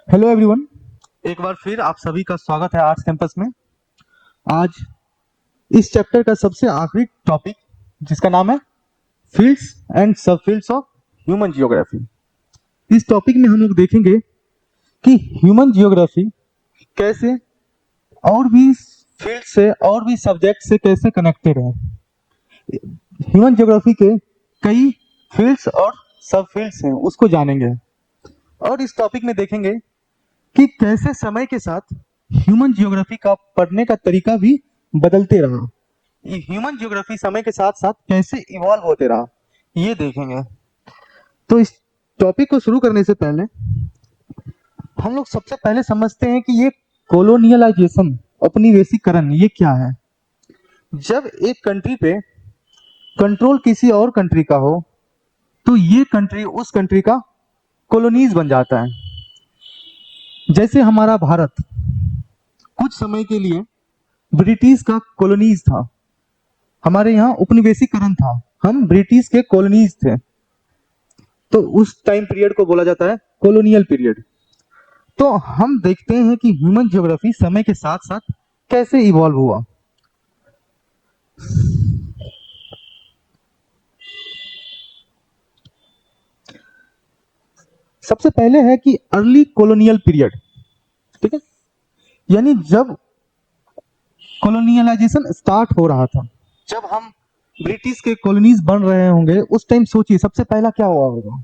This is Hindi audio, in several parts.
Hello everyone. एक बार फिर आप सभी का स्वागत है आर्ट्स कैंपस में। आज इस चैप्टर का सबसे आखिरी टॉपिक जिसका नाम है फील्ड्स एंड सब फील्ड्स ऑफ ह्यूमन जियोग्राफी। इस टॉपिक में हम लोग देखेंगे कि ह्यूमन जियोग्राफी कैसे और भी फील्ड से और भी सब्जेक्ट से कैसे कनेक्टेड है। ह्यूमन जियोग्राफी के कई फील्ड्स और सब फील्ड्स हैं, उसको जानेंगे। और इस टॉपिक में देखेंगे कि कैसे समय के साथ ह्यूमन जियोग्राफी का पढ़ने का तरीका भी बदलते रहा। ये ह्यूमन जियोग्राफी समय के साथ साथ कैसे इवॉल्व होते रहा, ये देखेंगे। तो इस टॉपिक को शुरू करने से पहले हम लोग सबसे पहले समझते हैं कि ये कोलोनियलाइजेशन, उपनिवेशीकरण, ये क्या है। जब एक कंट्री पे कंट्रोल किसी और कंट्री का हो तो ये कंट्री उस कंट्री का कॉलोनीज बन जाता है। जैसे हमारा भारत कुछ समय के लिए ब्रिटिश का कॉलोनीज था, हमारे यहाँ उपनिवेशीकरण था, हम ब्रिटिश के कॉलोनीज थे, तो उस टाइम पीरियड को बोला जाता है कॉलोनियल पीरियड। तो हम देखते हैं कि ह्यूमन ज्योग्राफी समय के साथ साथ कैसे इवॉल्व हुआ। सबसे पहले है कि अर्ली कॉलोनियल पीरियड, ठीक है, यानी जब कॉलोनियलाइजेशन स्टार्ट हो रहा था, जब हम ब्रिटिश के कॉलोनीज बन रहे होंगे, उस टाइम सोचिए सबसे पहला क्या हुआ होगा।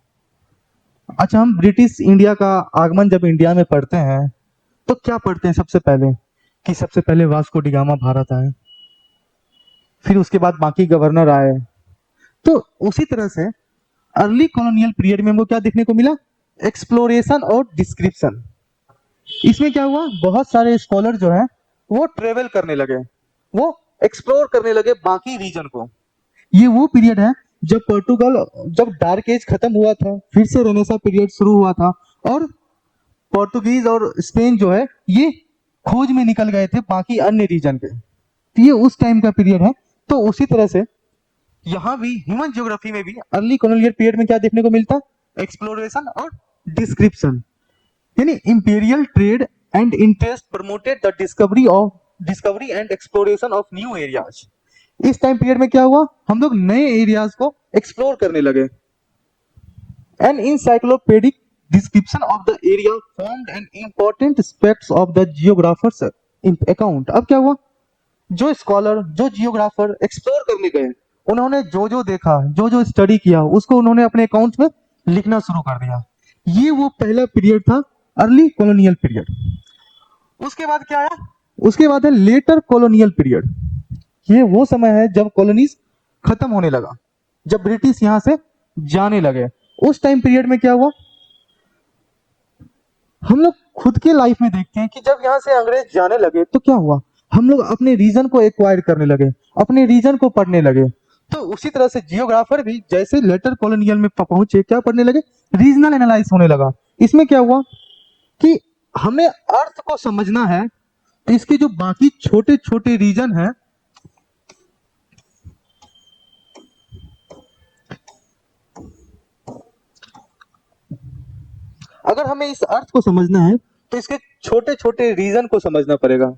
अच्छा, हम ब्रिटिश इंडिया का आगमन जब इंडिया में पढ़ते हैं तो क्या पढ़ते हैं सबसे पहले, कि सबसे पहले वास्को डी गामा भारत आए, फिर उसके बाद बाकी गवर्नर आए। तो उसी तरह से अर्ली कॉलोनियल पीरियड में हमको क्या देखने को मिला, एक्सप्लोरेशन और डिस्क्रिप्शन। इसमें क्या हुआ, बहुत सारे स्कॉलर जो है वो ट्रेवल करने लगे, वो एक्सप्लोर करने लगे बाकी रीजन को। ये वो पीरियड है जब पोर्टुगल, जब डार्क एज खत्म हुआ था, फिर से रेनेसा पीरियड शुरू हुआ था, और पोर्टुगीज और स्पेन जो है ये खोज में निकल गए थे बाकी अन्य रीजन पे। तो ये उस टाइम का पीरियड है। तो उसी तरह से यहाँ भी ह्यूमन ज्योग्राफी में भी अर्ली कॉलोनियल पीरियड में क्या देखने को मिलता, एक्सप्लोरेशन और डिस्क्रिप्शन, यानी imperial trade and interest promoted the discovery and exploration of new areas. इस टाइम पीरियड में क्या हुआ, हम लोग नए एरियाज को एक्सप्लोर करने लगे। An encyclopedic description of the area formed an important aspects of the geographers account. अब क्या हुआ, जो स्कॉलर, जो जियोग्राफर एक्सप्लोर करने गए, उन्होंने जो जो देखा, जो जो स्टडी किया, उसको उन्होंने अपने अकाउंट में लिखना शुरू कर दिया। ये वो पहला पीरियड था, अर्ली कॉलोनियल पीरियड। उसके बाद क्या आया, उसके बाद है लेटर कॉलोनियल पीरियड। ये वो समय है जब कॉलोनीज खत्म होने लगा, जब ब्रिटिश यहां से जाने लगे। उस टाइम पीरियड में क्या हुआ, हम लोग खुद के लाइफ में देखते हैं कि जब यहाँ से अंग्रेज जाने लगे तो क्या हुआ, हम लोग अपने रीजन को एक्वायर करने लगे, अपने रीजन को पढ़ने लगे। तो उसी तरह से जियोग्राफर भी जैसे लेटर कॉलोनियल में पहुंचे, क्या पढ़ने लगे, रीजनल एनालाइज होने लगा। इसमें क्या हुआ कि हमें अर्थ को समझना है तो इसके जो बाकी छोटे छोटे रीजन हैं, अगर हमें इस अर्थ को समझना है तो इसके छोटे छोटे रीजन को समझना पड़ेगा।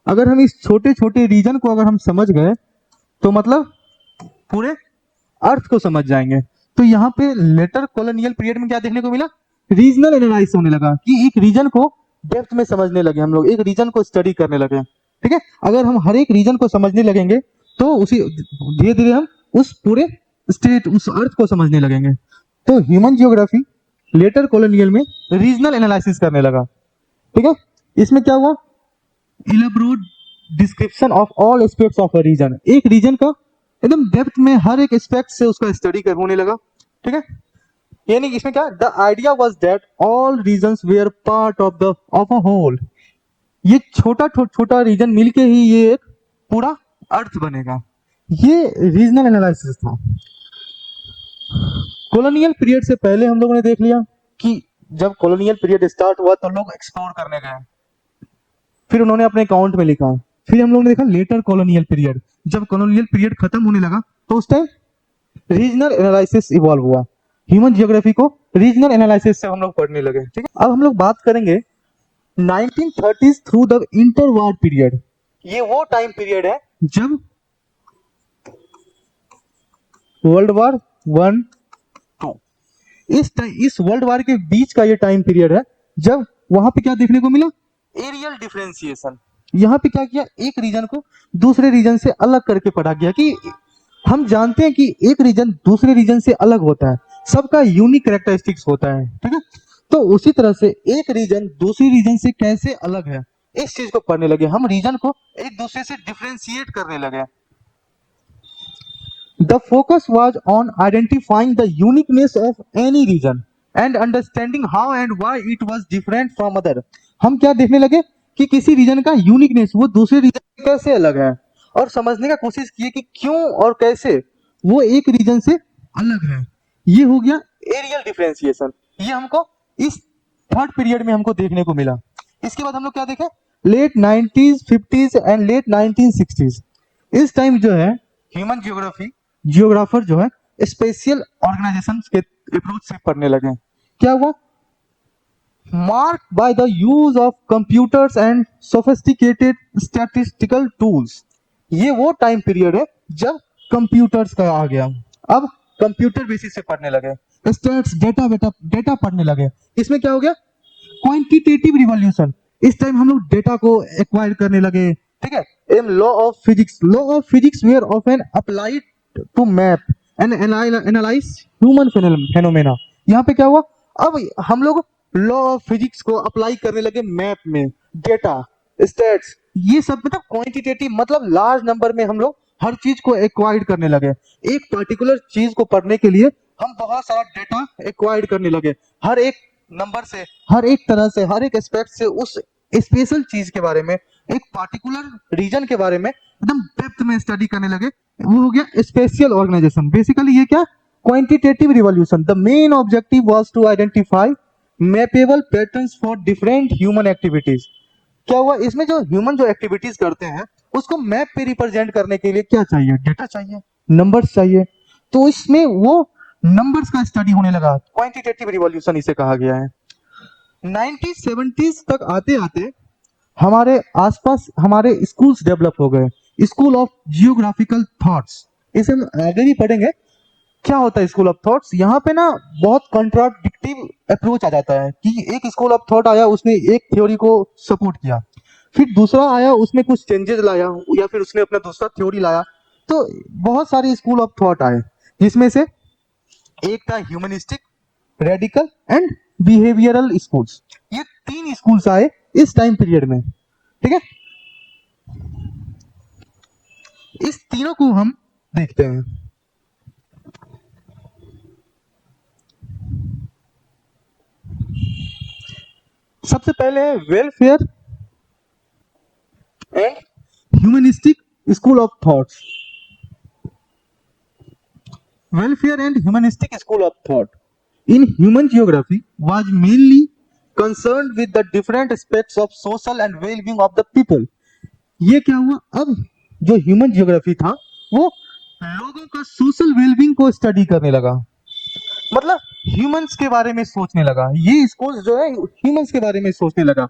अगर हम इस छोटे छोटे रीजन को अगर हम समझ गए तो मतलब पूरे अर्थ को समझ जाएंगे। तो यहाँ पे लेटर कॉलोनियल पीरियड में क्या देखने को मिला, रीजनल एनालाइज होने लगा, कि एक रीजन को डेप्थ में समझने लगे, हम लोग एक रीजन को स्टडी करने लगे। ठीक है, अगर हम हर एक रीजन को समझने लगेंगे तो उसी धीरे धीरे हम उस पूरे स्टेट, उस अर्थ को समझने लगेंगे। तो ह्यूमन जियोग्राफी लेटर कॉलोनियल में रीजनल एनालिसिस करने लगा। ठीक है, इसमें क्या हुआ, elaborate description of all aspects of a region, एक रीजन का एकदम डेप्थ में हर एक एस्पेक्ट से उसका स्टडी कर होने लगा। ठीक है, यानी इसमें क्या, the idea was that all regions were part of a whole. ये छोटा छोटा रीजन मिलके ही ये एक पूरा अर्थ बनेगा। ये रीजनल एनालिसिस था। कॉलोनियल पीरियड से पहले हम लोगों ने देख लिया कि जब कॉलोनियल पीरियड स्टार्ट हुआ तो लोग एक्सप्लोर करने गए, फिर उन्होंने अपने अकाउंट में लिखा। फिर हम लोगों ने देखा लेटर कॉलोनियल पीरियड, जब कॉलोनियल पीरियड खत्म होने लगा तो उस टाइम रीजनल एनालिसिस इवॉल्व हुआ, ह्यूमन जियोग्राफी को रीजनल एनालिसिस से हम लोग पढ़ने लगे। ठीक है, अब हम लोग बात करेंगे 1930s through the inter war period. ये वो टाइम पीरियड है जब वर्ल्ड वार 1 2, इस वर्ल्ड वार के बीच का ये टाइम पीरियड है जब वहां पे क्या देखने को मिला, एरियल डिफरेंशिएशन। यहाँ पे क्या किया, एक रीजन को दूसरे रीजन से अलग करके पढ़ा गया कि हम जानते हैं कि एक रीजन दूसरे रीजन से अलग होता है, सबका यूनिक कैरेक्टरिस्टिक्स होता है। ठीक है, तो उसी तरह से एक रीजन दूसरी रीजन से कैसे अलग है, इस चीज को पढ़ने लगे हम, रीजन को एक दूसरे से डिफरेंशिएट करने लगे। The focus was on identifying the uniqueness of any region and understanding how and why it was different from other। हम क्या देखने लगे कि किसी रीजन का यूनिकनेस वो दूसरे रीजन से कैसे अलग है, और समझने का कोशिश किए कि क्यों और कैसे वो एक रीजन से अलग है। ये हो गया एरियल डिफरेंशिएशन। ये हमको इस थर्ड पीरियड में हमको देखने को मिला। इसके बाद हम लोग क्या देखें, late 90s 50s and let 1960s। इस टाइम जो है ह्यूमन जियोग्राफर जो है स्पेशल ऑर्गेनाइजेशन के अप्रोच से पढ़ने लगे। क्या हुआ, marked by the use of computers and sophisticated statistical tools. ये वो टाइम पीरियड है जब कंप्यूटर्स का आ गया। अब कंप्यूटर बेसिस से पढ़ने लगे, स्टैट्स डेटा पढ़ने लगे। इसमें क्या हो गया, क्वांटिटेटिव रिवॉल्यूशन। इस टाइम हम लोग डेटा को एक्वायर करने लगे। ठीक है, in law of physics were often applied to map and analyse human phenomena. यहाँ पे क्या हुआ, अब हम लोग लॉ ऑफ फिजिक्स को अप्लाई करने लगे मैप में, डेटा, स्टैट्स, ये सब मतलब क्वांटिटेटिव, मतलब लार्ज नंबर में हम लोग हर चीज को एक्वायर्ड करने लगे। एक पर्टिकुलर चीज को पढ़ने के लिए हम बहुत सारा डेटा एक्वायर्ड करने लगे, हर एक नंबर से, हर एक तरह से, हर एक एस्पेक्ट से, उस स्पेशल चीज के बारे में, एक पार्टिकुलर रीजन के बारे में एकदम डेप्थ में स्टडी करने लगे। वो हो गया स्पेशल ऑर्गेनाइजेशन। बेसिकली ये क्या, quantitative revolution. The main objective was to identify mappable patterns for different human activities. क्या हुआ, इसमें जो ह्यूमन जो एक्टिविटीज करते हैं उसको मैप पे रिप्रेजेंट करने के लिए क्या चाहिए, डेटा चाहिए, नंबर्स चाहिए। तो इसमें वो नंबर्स का स्टडी होने लगा, क्वांटिटेटिव रिवॉल्यूशन इसे कहा गया है। 1970s तक आते आते हमारे आसपास हमारे स्कूल्स डेवलप हो गए, स्कूल ऑफ जियोग्राफिकल थॉट्स। इसे हम आगे भी पढ़ेंगे क्या होता है स्कूल ऑफ थॉट्स। यहाँ पे ना बहुत कंट्राडिक्टिव अप्रोच आ जाता है कि एक स्कूल ऑफ थॉट आया, उसने एक थ्योरी को सपोर्ट किया, फिर दूसरा आया, उसने कुछ चेंजेस लाया, या फिर उसने अपना दूसरा थ्योरी लाया। तो बहुत सारे स्कूल ऑफ थॉट आए, जिसमें से एक था humanistic, radical and behavioural schools. ये 3 स्कूल्स आए इस टाइम पीरियड में। ठीक है, इस तीनों को हम देखते हैं। सबसे पहले है welfare and humanistic school of thoughts. Welfare and humanistic school of thought in human geography was mainly concerned with the different aspects of social and well-being of the people। ये क्या हुआ, अब जो ह्यूमन जियोग्राफी था वो लोगों का सोशल वेलबींग को स्टडी करने लगा, मतलब ह्यूमंस के बारे में सोचने लगा। ये स्कूल जो है ह्यूमंस के बारे में सोचने लगा।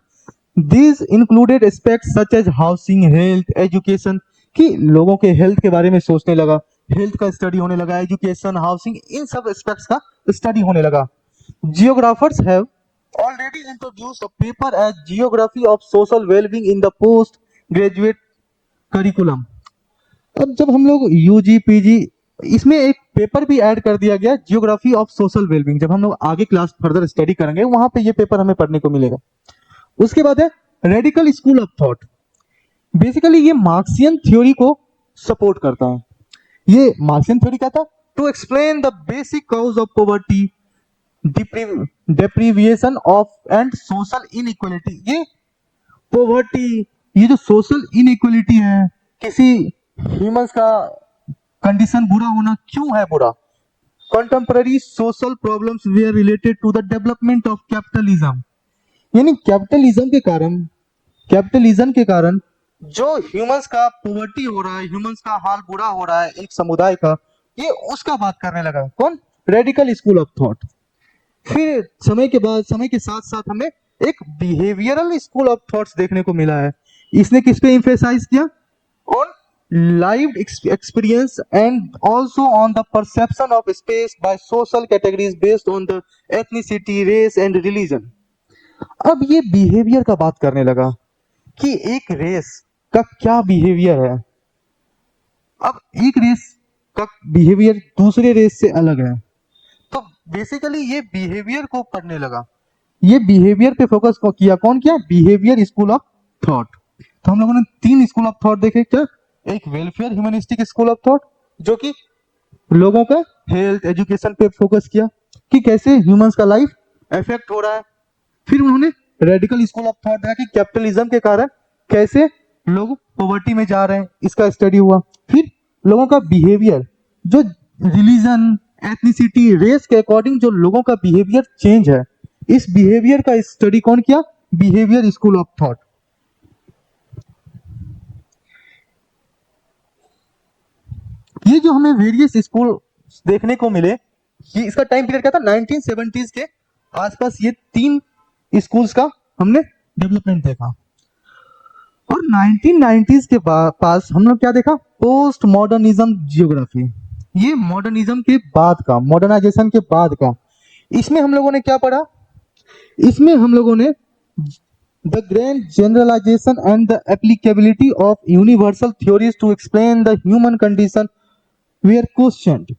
These included aspects such as housing, health, education, कि लोगों के हेल्थ के बारे में सोचने लगा, हेल्थ का स्टडी होने लगा, एजुकेशन, हाउसिंग, इन सब एस्पेक्ट्स का स्टडी होने लगा। Geographers have already introduced a paper as geography of social wellbeing in the post graduate curriculum. अब जब हम लोग यूजी पीजी, इसमें एक पेपर भी ऐड कर दिया गया, जियोग्राफी ऑफ सोशल वेलबींग। जब हम लोग आगे क्लास फर्दर स्टडी करेंगे वहां पे ये पेपर हमें पढ़ने को मिलेगा। उसके बाद है radical school of thought. Basically ये मार्क्सियन थ्योरी को सपोर्ट करता है। ये मार्क्सियन थ्योरी कहता है to explain the basic cause of poverty, deprivation of and social inequality. ये पॉवर्टी, ये जो सोशल इनइक्वालिटी है, किसी ह्यूमंस का कंडीशन बुरा होना क्यों है बुरा, contemporary social problems were related to the development of capitalism. यानी कैपिटलिज्म के कारण जो ह्यूमंस का पॉवर्टी हो रहा है, ह्यूमंस का हाल बुरा हो रहा है एक समुदाय का, ये उसका बात करने लगा। कौन, रेडिकल स्कूल ऑफ थॉट। फिर समय के बाद, समय के साथ साथ हमें एक बिहेवियरल स्कूल ऑफ थॉट्स देखने को मिला है। इसने किस पे एम्फेसाइज किया? On lived experience and also on the perception of space by social categories based on the ethnicity, race and religion। अब ये बिहेवियर का बात करने लगा कि एक रेस का क्या बिहेवियर है। अब एक रेस का बिहेवियर दूसरे रेस से अलग है, तो बेसिकली ये बिहेवियर को पढ़ने लगा। ये बिहेवियर पे फोकस किया, कौन किया? Behaviour school of thought. तो हम लोगों ने 3 स्कूल ऑफ थॉट देखे। क्या? एक welfare humanistic school of thought जो कि लोगों का हेल्थ एजुकेशन पे फोकस किया कि कैसे ह्यूमंस का लाइफ इफेक्ट हो रहा है। फिर उन्होंने रेडिकल स्कूल ऑफ थॉट देखा कि कैपिटलिज्म के कारण कैसे लोग पॉवर्टी में जा रहे हैं, इसका स्टडी हुआ। फिर लोगों का बिहेवियर जो रिलीजन, एथनिसिटी, रेस के अकॉर्डिंग जो लोगों का बिहेवियर चेंज है, इस बिहेवियर का स्टडी कौन किया? Behaviour school of thought. ये जो हमें वेरियस स्कूल देखने को मिले, ये इसका टाइम पीरियड क्या था? 1970s के आसपास ये 3 स्कूल्स का हमने डेवलपमेंट देखा। और 1990s के पास हम लोग क्या देखा? Post modernism geography. ये मॉडर्निज्म के बाद का, मॉडर्नाइजेशन के बाद का। इसमें हम लोगों ने क्या पढ़ा? इसमें हम लोगों ने the grand generalisation and the applicability of universal theories to explain the human condition were questioned.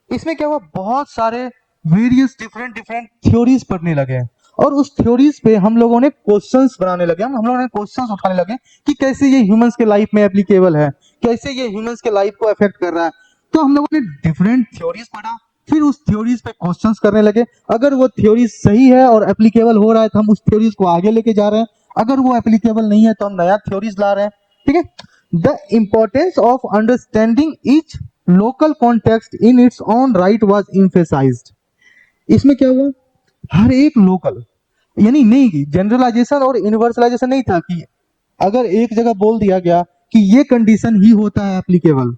इसमें क्या हुआ? बहुत सारे वेरियस डिफरेंट थ्योरीज पढ़ने लगे और उस थ्योरीज पे हम लोगों ने क्वेश्चंस बनाने लगे। हम लोगों ने क्वेश्चंस उठाने लगे कि कैसे ये ह्यूमंस के लाइफ में एप्लीकेबल है, कैसे ये ह्यूमंस के लाइफ को अफेक्ट कर रहा है। तो हम लोगों ने डिफरेंट थ्योरीज पढ़ा, फिर उस थ्योरीज पे क्वेश्चंस करने लगे। अगर वो थ्योरीज सही है और एप्लीकेबल हो रहा है तो हम उस थ्योरीज को आगे लेके जा रहे हैं, अगर वो एप्लीकेबल नहीं है तो हम नया थ्योरीज ला रहे हैं। ठीक है। The importance of understanding each local context in its own right was emphasised. इसमें क्या हुआ? हर एक लोकल, यानी नहीं जनरलाइजेशन और यूनिवर्सलाइजेशन नहीं था कि अगर एक जगह बोल दिया गया कि ये कंडीशन ही होता है एप्लीकेबल,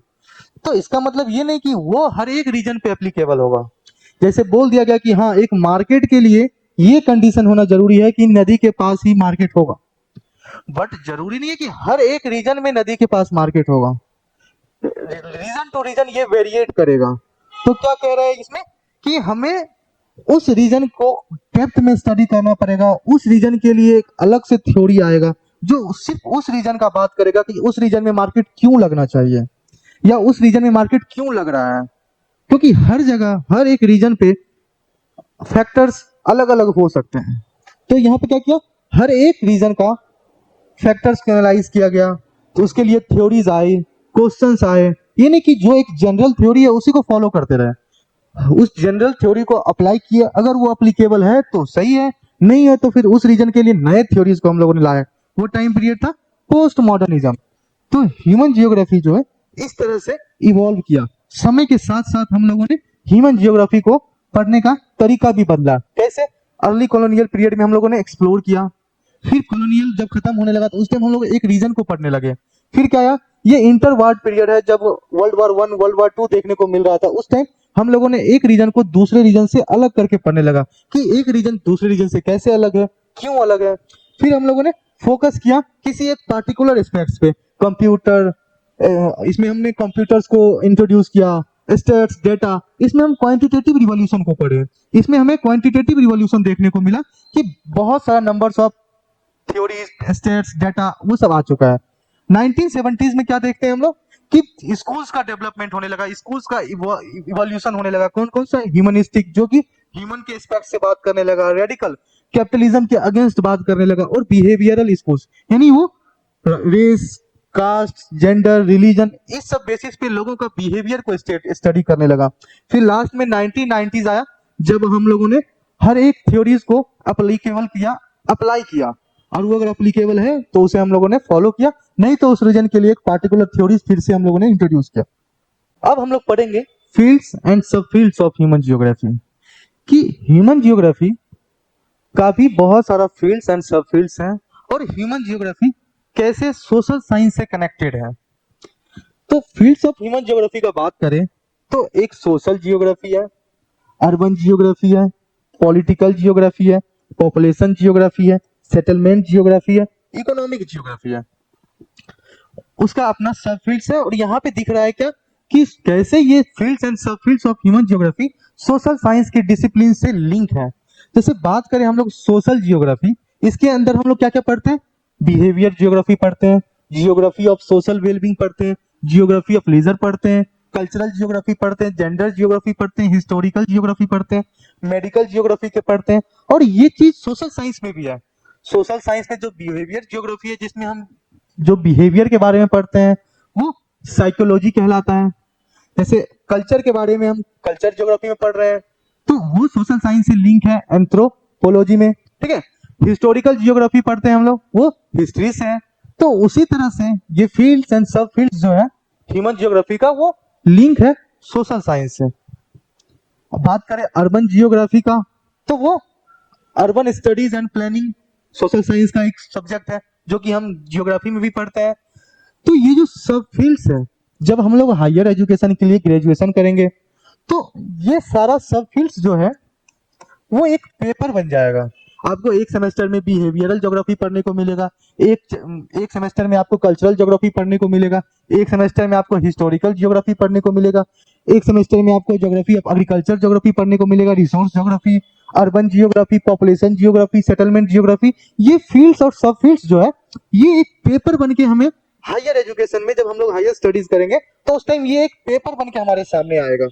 तो इसका मतलब ये नहीं कि वो हर एक रीजन पे एप्लीकेबल होगा। जैसे बोल दिया गया कि हाँ, एक मार्केट के लिए ये कंडीशन होना जरूरी है कि नदी के पास ही मार्केट होगा, बट जरूरी नहीं है कि हर एक रीजन में नदी के पास मार्केट होगा। रीजन टू रीजन ये वेरिएट करेगा। तो क्या कह रहा है इसमें कि हमें उस रीजन को डेप्थ में स्टडी करना पड़ेगा। उस रीजन के लिए एक अलग से थ्योरी आएगा जो सिर्फ उस रीजन का बात करेगा कि उस रीजन में मार्केट क्यों लगना चाहिए या उस रीजन में मार्केट क्यों लग रहा है, क्योंकि हर जगह हर एक रीजन पे फैक्टर्स अलग अलग हो सकते हैं। तो यहाँ पे क्या किया? हर एक रीजन का फैक्टर्स को एनालाइज किया गया, तो उसके लिए थ्योरीज आई, क्वेश्चंस आए। ये नहीं कि जो एक जनरल थ्योरी है उसी को फॉलो करते रहे, उस जनरल थ्योरी को अप्लाई किया, अगर वो अप्लीकेबल है तो सही है, नहीं है तो फिर उस रीजन के लिए नए थ्योरीज को हम लोगों ने लाया। वो टाइम पीरियड था पोस्ट मॉडर्निज्म। तो ह्यूमन जियोग्राफी जो है इस तरह से इवॉल्व किया। समय के साथ साथ हम लोगों ने ह्यूमन जियोग्राफी को पढ़ने का तरीका भी बदला। कैसे? अर्ली कॉलोनियल पीरियड में हम लोगों ने एक्सप्लोर किया, फिर कॉलोनियल जब खत्म होने लगा तो उस टाइम हम लोग एक रीजन को पढ़ने लगे। फिर क्या आया? ये इंटर वार पीरियड है, जब वर्ल्ड वार 1 वर्ल्ड वार 2 देखने को मिल रहा था। उस टाइम हम लोगों ने एक रीजन को दूसरे रीजन से अलग करके पढ़ने लगा कि एक रीजन दूसरे रीजन से कैसे अलग है, क्यों अलग है। फिर हम लोगों ने फोकस किया किसी एक पार्टिकुलर एस्पेक्ट्स पे। कंप्यूटर, इसमें हमने कंप्यूटर्स को इंट्रोड्यूस किया, स्टैट्स, डेटा, इसमें हम क्वांटिटेटिव रिवॉल्यूशन को पढ़े। इसमें हमें क्वांटिटेटिव रिवॉल्यूशन देखने को मिला कि बहुत सारा numbers of theories, stats, data वो सब आ चुका है। 1970s में क्या देखते हैं हम लोग कि स्कूल्स का डेवलपमेंट होने लगा, स्कूल्स का इवोल्यूशन होने लगा। कौन कौन सा? ह्यूमनिस्टिक, जो कि ह्यूमन के एस्पेक्ट से बात करने लगा, रेडिकल कैपिटलिज्म के अगेंस्ट बात करने लगा, और बिहेवियरल स्कूल्स यानी वो रेस, कास्ट, जेंडर, रिलीजन, इस सब बेसिस पे लोगों का बिहेवियर को स्टडी करने लगा। फिर लास्ट में 1990s आया जब हम लोगों ने हर एक थ्योरीज को अप्लीकेबल किया, अप्लाई किया, और वो अगर एप्लीकेबल है तो उसे हम लोगों ने फॉलो किया, नहीं तो उस रीजन के लिए एक पार्टिकुलर थ्योरीज फिर से हम लोगों ने इंट्रोड्यूस किया। अब हम लोग पढ़ेंगे फील्ड्स एंड सब फील्ड्स ऑफ ह्यूमन जियोग्राफी, कि ह्यूमन जियोग्राफी का भी बहुत सारा फील्ड्स एंड सब फील्ड्स हैं और ह्यूमन जियोग्राफी कैसे सोशल साइंस से कनेक्टेड है। तो फील्ड्स ऑफ ह्यूमन जियोग्राफी का बात करें तो एक सोशल जियोग्राफी है, अर्बन जियोग्राफी है, पॉलिटिकल जियोग्राफी है, पॉपुलेशन जियोग्राफी है, सेटलमेंट जियोग्राफी है, इकोनॉमिक जियोग्राफी है। उसका अपना सब फील्ड्स है। और यहाँ पे दिख रहा है क्या कि कैसे ये फील्ड्स एंड सब fields of human geography social science के डिसिप्लिन से लिंक है। जैसे बात करें हम लोग सोशल जियोग्राफी, इसके अंदर हम लोग क्या क्या पढ़ते हैं? बिहेवियर जियोग्राफी पढ़ते हैं, जियोग्राफी ऑफ सोशल वेलबींग पढ़ते हैं, जियोग्राफी ऑफ लीजर पढ़ते हैं, कल्चरल जियोग्राफी पढ़ते हैं, जेंडर जियोग्राफी पढ़ते हैं, हिस्टोरिकल जियोग्राफी पढ़ते हैं, मेडिकल जियोग्राफी के पढ़ते हैं। और ये चीज सोशल साइंस में भी है। सोशल साइंस में जो बिहेवियर जियोग्राफी है, जिसमें हम जो बिहेवियर के बारे में पढ़ते हैं वो साइकोलॉजी कहलाता है। जैसे कल्चर के बारे में हम कल्चर ज्योग्राफी में पढ़ रहे हैं तो वो सोशल साइंस से लिंक है एंथ्रोपोलॉजी में, ठीक है। हिस्टोरिकल जियोग्राफी पढ़ते हैं हम लोग, वो हिस्ट्री से है। तो उसी तरह से ये फील्ड्स एंड सब फील्ड्स जो है ह्यूमन जियोग्राफी का, वो लिंक है सोशल साइंस से। अब बात करें अर्बन जियोग्राफी का, तो वो urban studies and planning social science का एक सब्जेक्ट है जो कि हम जियोग्राफी में भी पढ़ते हैं। तो ये जो सब फील्ड्स है, जब हम लोग हायर एजुकेशन के लिए ग्रेजुएशन करेंगे तो ये सारा सब फील्ड्स जो है वो एक पेपर बन जाएगा। आपको एक सेमेस्टर में बिहेवियरल ज्योग्राफी पढ़ने को मिलेगा, एक सेमेस्टर में आपको कल्चरल ज्योग्राफी पढ़ने को मिलेगा, एक सेमेस्टर में आपको हिस्टोरिकल ज्योग्राफी पढ़ने को मिलेगा, एक सेमेस्टर में आपको ज्योग्राफी ऑफ एग्रीकल्चर ज्योग्राफी पढ़ने को मिलेगा, resource geography, urban geography, population geography, settlement geography. ये फील्ड्स और सब फील्ड्स जो है ये एक पेपर बन के हमें हायर एजुकेशन में, जब हम लोग हायर स्टडीज करेंगे तो उस टाइम ये एक पेपर बन के हमारे सामने आएगा।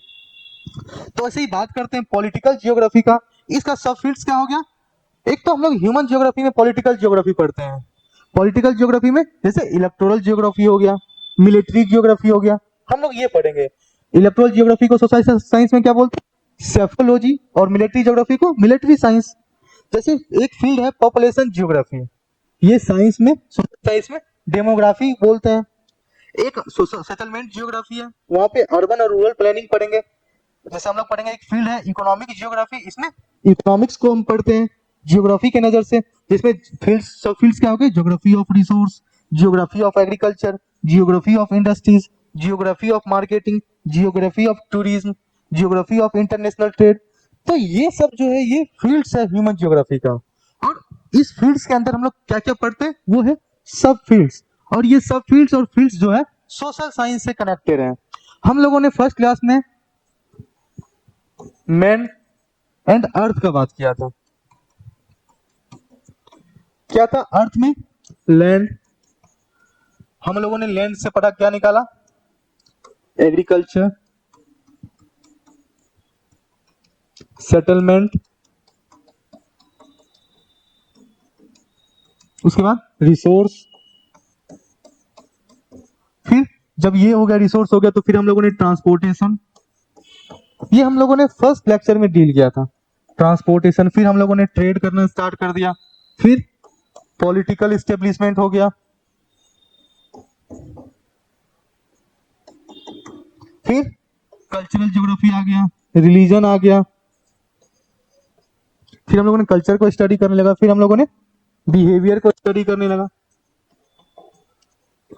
तो ऐसे ही बात करते हैं पॉलिटिकल जियोग्राफी का। इसका सब फील्ड्स क्या हो गया? एक तो हम लोग ह्यूमन जियोग्राफी में पॉलिटिकल जियोग्राफी पढ़ते हैं। पॉलिटिकल जियोग्राफी में जैसे इलेक्टोरल जियोग्राफी हो गया, मिलिट्री जियोग्राफी हो गया, हम लोग ये पढ़ेंगे। इलेक्टोरल जियोग्राफी को सोसाइटी साइंस में क्या बोलते हैं? सेफोलॉजी। और मिलिट्री जियोग्राफी को मिलिट्री साइंस। जैसे एक फील्ड है पॉपुलेशन जियोग्राफी, ये साइंस में, सोशल साइंस में डेमोग्राफी बोलते हैं। एक सेटलमेंट जियोग्राफी है, वहां पे अर्बन और रूरल प्लानिंग पढ़ेंगे। जैसे हम लोग पढ़ेंगे एक फील्ड है इकोनॉमिक जियोग्राफी, इसमें इकोनॉमिक्स को हम पढ़ते हैं जियोग्राफी के नजर से, जिसमें फील्ड्स, सब फील्ड्स क्या हो गए? Geography of resource, geography of agriculture, geography of industries, geography of marketing, geography of tourism, geography of international trade. तो ये सब जो है ये फील्ड्स है ह्यूमन जियोग्राफी का। और इस फील्ड्स के अंदर हम लोग क्या क्या पढ़ते हैं? वो है सब फील्ड्स। और ये सब फील्ड्स और फील्ड्स जो है सोशल साइंस से कनेक्टेड हैं। हम लोगों ने फर्स्ट क्लास में मैन एंड अर्थ का बात किया था। क्या था अर्थ में? लैंड। हम लोगों ने लैंड से पढ़ा, क्या निकाला? एग्रीकल्चर, सेटलमेंट, उसके बाद रिसोर्स। फिर जब ये हो गया, रिसोर्स हो गया, तो फिर हम लोगों ने ट्रांसपोर्टेशन, ये हम लोगों ने फर्स्ट लेक्चर में डील किया था, ट्रांसपोर्टेशन। फिर हम लोगों ने ट्रेड करना स्टार्ट कर दिया। फिर पॉलिटिकल एस्टेब्लिशमेंट हो गया। फिर कल्चरल ज्योग्राफी आ गया, रिलीजन आ गया। फिर हम लोगों ने कल्चर को स्टडी करने लगा। फिर हम लोगों ने बिहेवियर को स्टडी करने लगा।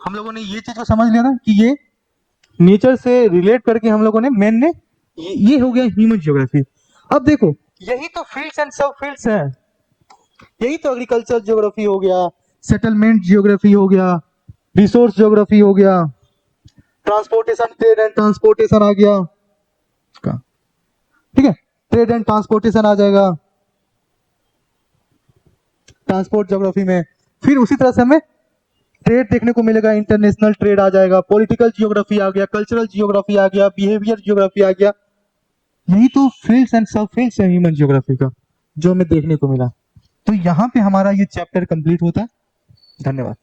हम लोगों ने ये चीज को समझ लिया था कि ये नेचर से रिलेट करके हम लोगों ने मेन ने ये हो गया ह्यूमन ज्योग्राफी। अब देखो, यही तो फील्ड्स एंड सब फील्ड्स हैं। यही तो एग्रीकल्चर ज्योग्राफी हो गया, सेटलमेंट ज्योग्राफी हो गया, रिसोर्स ज्योग्राफी हो गया, ट्रांसपोर्टेशन, ट्रेड एंड ट्रांसपोर्टेशन आ गया, ठीक है। ट्रेड एंड ट्रांसपोर्टेशन आ जाएगा ट्रांसपोर्ट ज्योग्राफी में। फिर उसी तरह से हमें ट्रेड देखने को मिलेगा, इंटरनेशनल ट्रेड आ जाएगा, पॉलिटिकल जियोग्राफी आ गया, कल्चरल जियोग्राफी आ गया, बिहेवियर जियोग्राफी आ गया। यही तो फील्ड्स एंड सब फील्ड्स है ह्यूमन जियोग्राफी का जो हमें देखने को मिला। तो यहाँ पे हमारा ये चैप्टर कंप्लीट होता है। धन्यवाद।